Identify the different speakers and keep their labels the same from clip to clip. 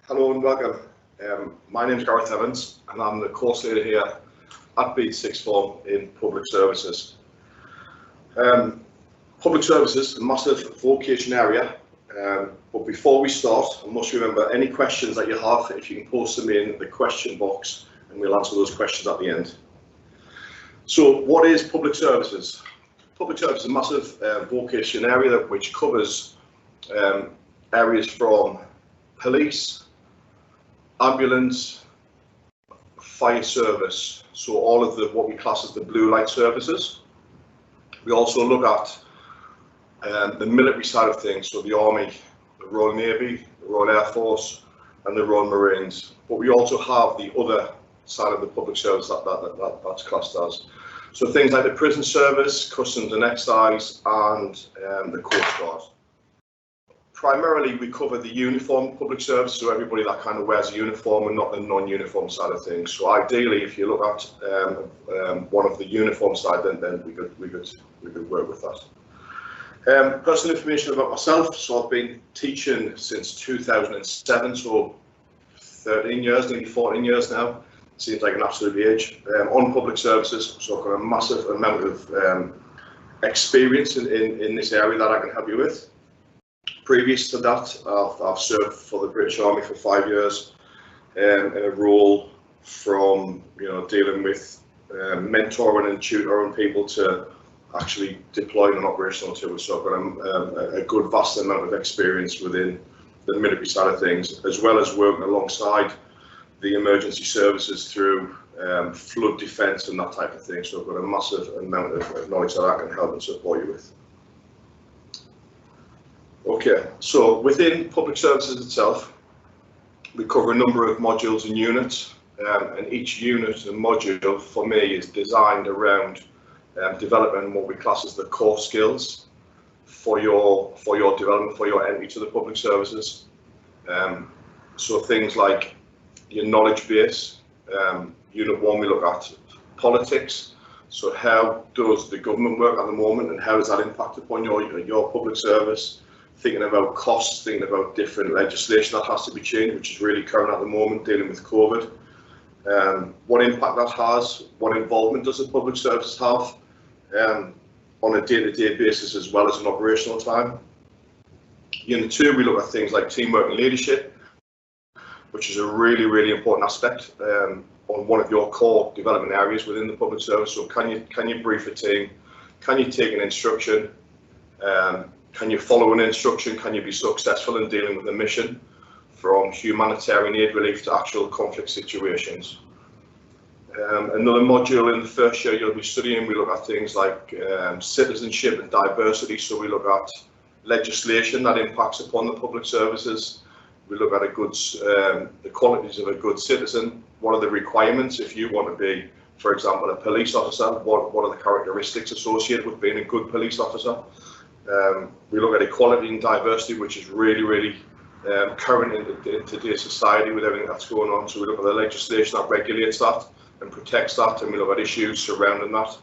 Speaker 1: Hello and welcome. My name is Gareth Evans and I'm the course leader here at Bede Sixth Form in Public Services. Public Services is a massive vocation area, but before we start, I must remember any questions that you have, if you can post them in the question box and we'll answer those questions at the end. So what is Public Services? Public Services is a massive vocation area which covers areas from police, ambulance, fire service, so all of the what we class as the blue light services. We also look at the military side of things, so the Army, the Royal Navy, the Royal Air Force and the Royal Marines. But we also have the other side of the public service that's classed as. So things like the prison service, customs and excise and the Coast Guard. Primarily, we cover the uniform public service, so everybody that kind of wears a uniform and not the non-uniform side of things. So ideally, if you look at one of the uniform side, then we could work with that. Personal information about myself. So I've been teaching since 2007, so 13 years, nearly 14 years now. Seems like an absolute age. On public services, so I've got a massive amount of experience in this area that I can help you with. Previous to that, I've served for the British Army for 5 years in a role from dealing with mentoring and tutoring people to actually deploying an operational tool. So I've got a good vast amount of experience within the military side of things, as well as working alongside the emergency services through flood defence and that type of thing. So I've got a massive amount of knowledge that I can help and support you with. Okay, so within public services itself, we cover a number of modules and units, and each unit and module for me is designed around developing what we class as the core skills for your development, for your entry to the public services. So things like your knowledge base. Unit 1, we look at politics. So how does the government work at the moment, and how does that impact upon your public service? Thinking about costs, thinking about different legislation that has to be changed, which is really current at the moment, dealing with COVID. What impact that has, what involvement does the public service have on a day-to-day basis as well as an operational time. Unit 2, we look at things like teamwork and leadership, which is a really important aspect on one of your core development areas within the public service. So can you brief a team? Can you take an instruction? Can you follow an instruction? Can you be successful in dealing with a mission, from humanitarian aid relief to actual conflict situations? Another module in the first year you'll be studying, we look at things like citizenship and diversity. So we look at legislation that impacts upon the public services. We look at the qualities of a good citizen. What are the requirements if you want to be, for example, a police officer? What are the characteristics associated with being a good police officer? We look at equality and diversity, which is really current in today's society with everything that's going on. So we look at the legislation that regulates that and protects that, and we look at issues surrounding that.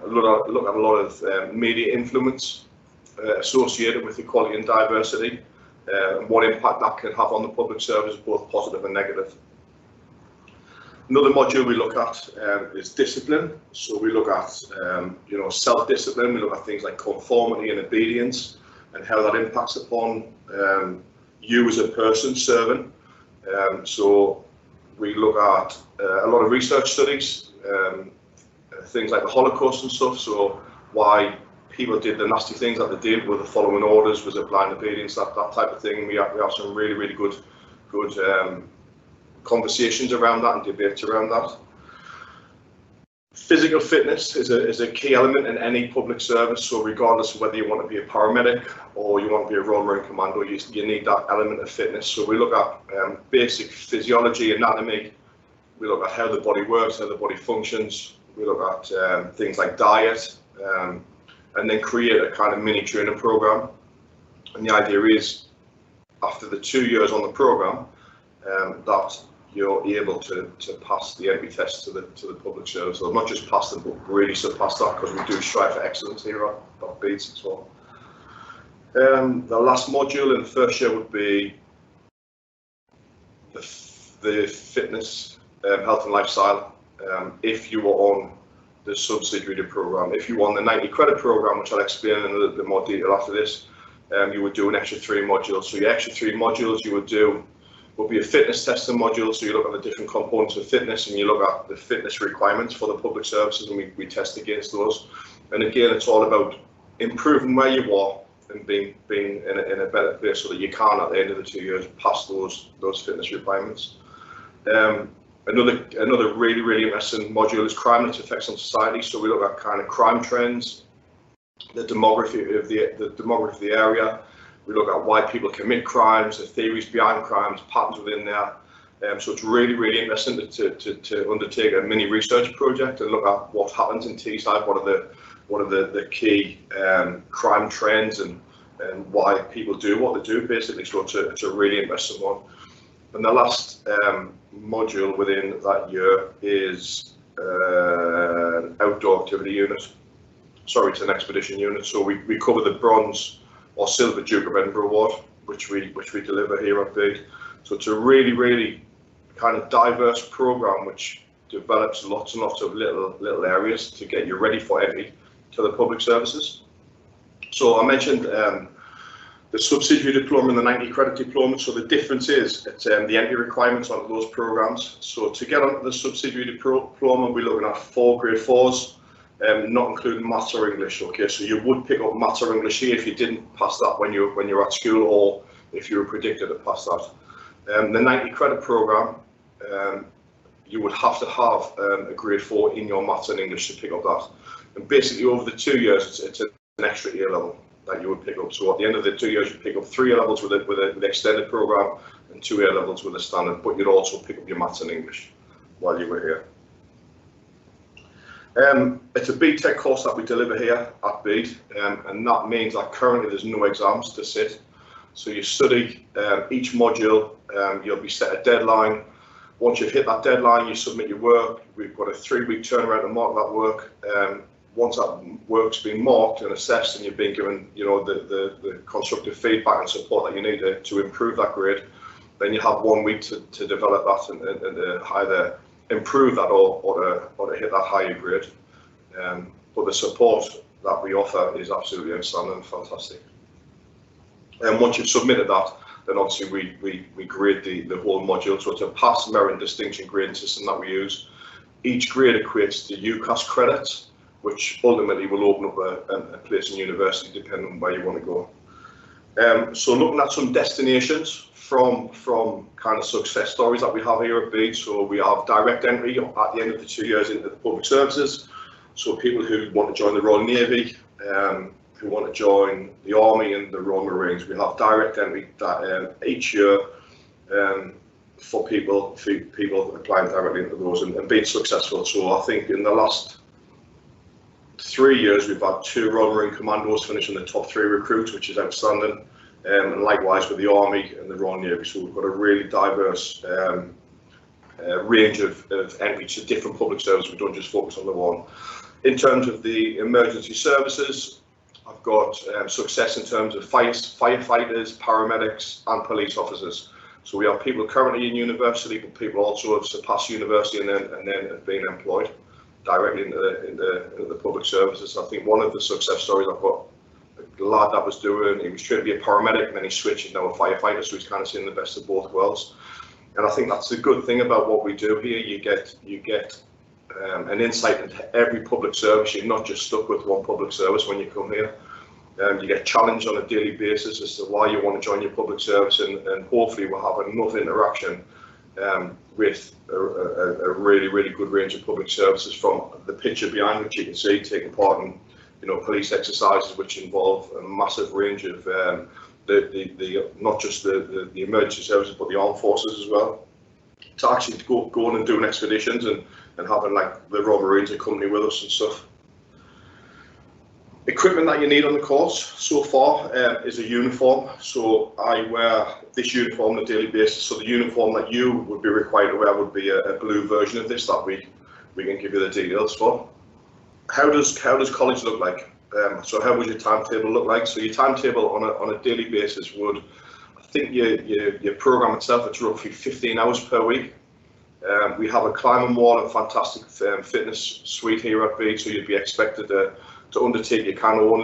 Speaker 1: Look at a lot of media influence associated with equality and diversity, and what impact that can have on the public service, both positive and negative. Another module we look at is discipline. So we look at self-discipline. We look at things like conformity and obedience, and how that impacts upon you as a person serving. So we look at a lot of research studies, things like the Holocaust and stuff. So why people did the nasty things that they did, were the following orders, was it blind obedience, that type of thing. We have some really good conversations around that and debates around that. Physical fitness is a key element in any public service. So regardless of whether you want to be a paramedic or you want to be a Royal Marine Commando, you need that element of fitness. So we look at basic physiology, anatomy. We look at how the body works, how the body functions. We look at things like diet, and then create a kind of mini training program. And the idea is, after the 2 years on the program, that you're able to pass the entry test to the public service. So not just pass them, but really surpass that, because we do strive for excellence here at Bede Sixth Form. The last module in the first year would be the fitness, health and lifestyle. If you were on the subsidiary program, if you were on the 90 credit program, which I'll explain in a little bit more detail after this, you would do an extra 3 modules. So your extra 3 modules you would do would be a fitness testing module. So you look at the different components of fitness and you look at the fitness requirements for the public services, and we test against those. And again, it's all about improving where you are and being in a better place so that you can, at the end of the 2 years, pass those fitness requirements. Another really interesting module is crime and its effects on society. So we look at kind of crime trends, the demography of the area. We look at why people commit crimes, the theories behind crimes, patterns within there. So it's really interesting to undertake a mini research project and look at what happens in Teesside, what are the key crime trends and why people do what they do, basically. So it's a really interesting one. And the last module within that year is outdoor activity unit. Sorry, it's an expedition unit. So we cover the bronze or silver Duke of Edinburgh Award, which we deliver here at Bede. So it's a really kind of diverse program which develops lots and lots of little areas to get you ready for entry to the public services. So I mentioned the subsidiary diploma and the 90 credit diploma. So the difference is it's the entry requirements on those programs. So to get onto the subsidiary diploma, we're looking at 4 grade 4s. Not including maths or English. Okay, so you would pick up maths or English here if you didn't pass that when you're at school, or if you were predicted to pass that. The 90 credit program, you would have to have a grade 4 in your maths and English to pick up that. And basically over the 2 years, it's an extra A level that you would pick up. So at the end of the 2 years, you pick up 3 A levels with an extended program and 2 A levels with a standard. But you'd also pick up your maths and English while you were here. It's a BTEC course that we deliver here at Bede, and that means that currently there's no exams to sit. So you study each module, you'll be set a deadline. Once you've hit that deadline, you submit your work. We've got a 3-week turnaround to mark that work. Once that work's been marked and assessed and you've been given, the constructive feedback and support that you need to improve that grade, then you have 1 week to develop that and either improve that or to hit that higher grade. But the support that we offer is absolutely outstanding and fantastic. And once you've submitted that, then obviously we grade the whole module. So it's a pass, merit and distinction grading system that we use. Each grade equates to UCAS credits, which ultimately will open up a place in university depending on where you want to go. So looking at some destinations from kind of success stories that we have here at Bede. So we have direct entry at the end of the 2 years into the public services. So people who want to join the Royal Navy, who want to join the Army and the Royal Marines, we have direct entry that, each year for people applying directly into those and being successful. So I think in the last 3 years we've had 2 Royal Marine Commandos finish in the top 3 recruits, which is outstanding. And likewise with the Army and the Royal Navy. So we've got a really diverse range of entry to different public services. We don't just focus on the one. In terms of the emergency services, I've got success in terms of firefighters, paramedics and police officers. So we have people currently in university, but people also have surpassed university and then have been employed directly into the public services. I think one of the success stories I've got, the lad that was doing, he was trained to be a paramedic and then he switched, he's now a firefighter, so he's kind of seen the best of both worlds. And I think that's the good thing about what we do here. You get an insight into every public service. You're not just stuck with one public service when you come here. You get challenged on a daily basis as to why you want to join your public service, and hopefully we'll have enough interaction with a really good range of public services, from the picture behind which you can see taking part in police exercises which involve a massive range of not just the emergency services but the armed forces as well, to actually going and doing expeditions and having like the Royal Marines accompany with us and stuff. Equipment that you need on the course so far is a uniform. So I wear this uniform on a daily basis. So the uniform that you would be required to wear would be a blue version of this that we can give you the details for. How does college look like? So how would your timetable look like? So your timetable on a daily basis would, I think your program itself, it's roughly 15 hours per week. We have a climbing wall and fantastic fitness suite here at Bede, so you'd be expected to undertake your kind of one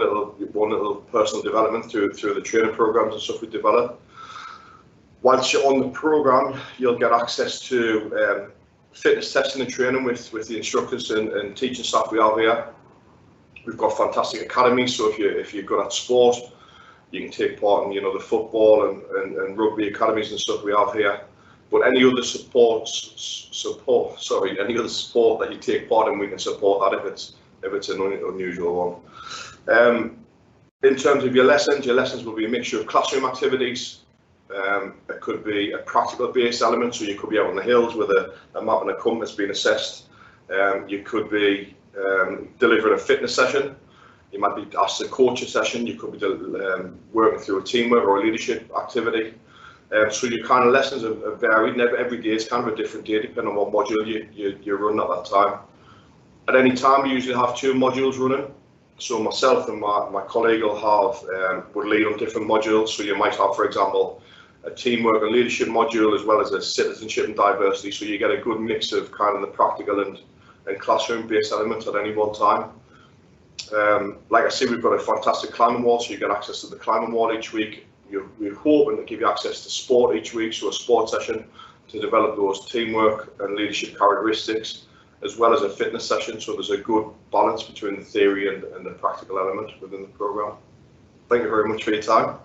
Speaker 1: little personal development through the training programs and stuff we develop. Once you're on the program, you'll get access to fitness testing and training with the instructors and teaching staff we have here. We've got fantastic academies, so if you're good at sport, you can take part in the football and rugby academies and stuff we have here. But any other sport that you take part in, we can support that if it's an unusual one. In terms of your lessons will be a mixture of classroom activities. It could be a practical based element, so you could be out on the hills with a map and a compass being assessed. You could be delivering a fitness session. You might be asked to coach a session. You could be working through a teamwork or a leadership activity. So your kind of lessons are varied, and every day is kind of a different day depending on what module you're running at that time. At any time, we usually have 2 modules running. So myself and my colleague would lead on different modules. So you might have, for example, a teamwork and leadership module as well as a citizenship and diversity. So you get a good mix of kind of the practical and classroom-based elements at any one time. Like I said, we've got a fantastic climbing wall, so you get access to the climbing wall each week. We're hoping to give you access to sport each week, so a sport session to develop those teamwork and leadership characteristics, as well as a fitness session, so there's a good balance between the theory and the practical element within the programme. Thank you very much for your time.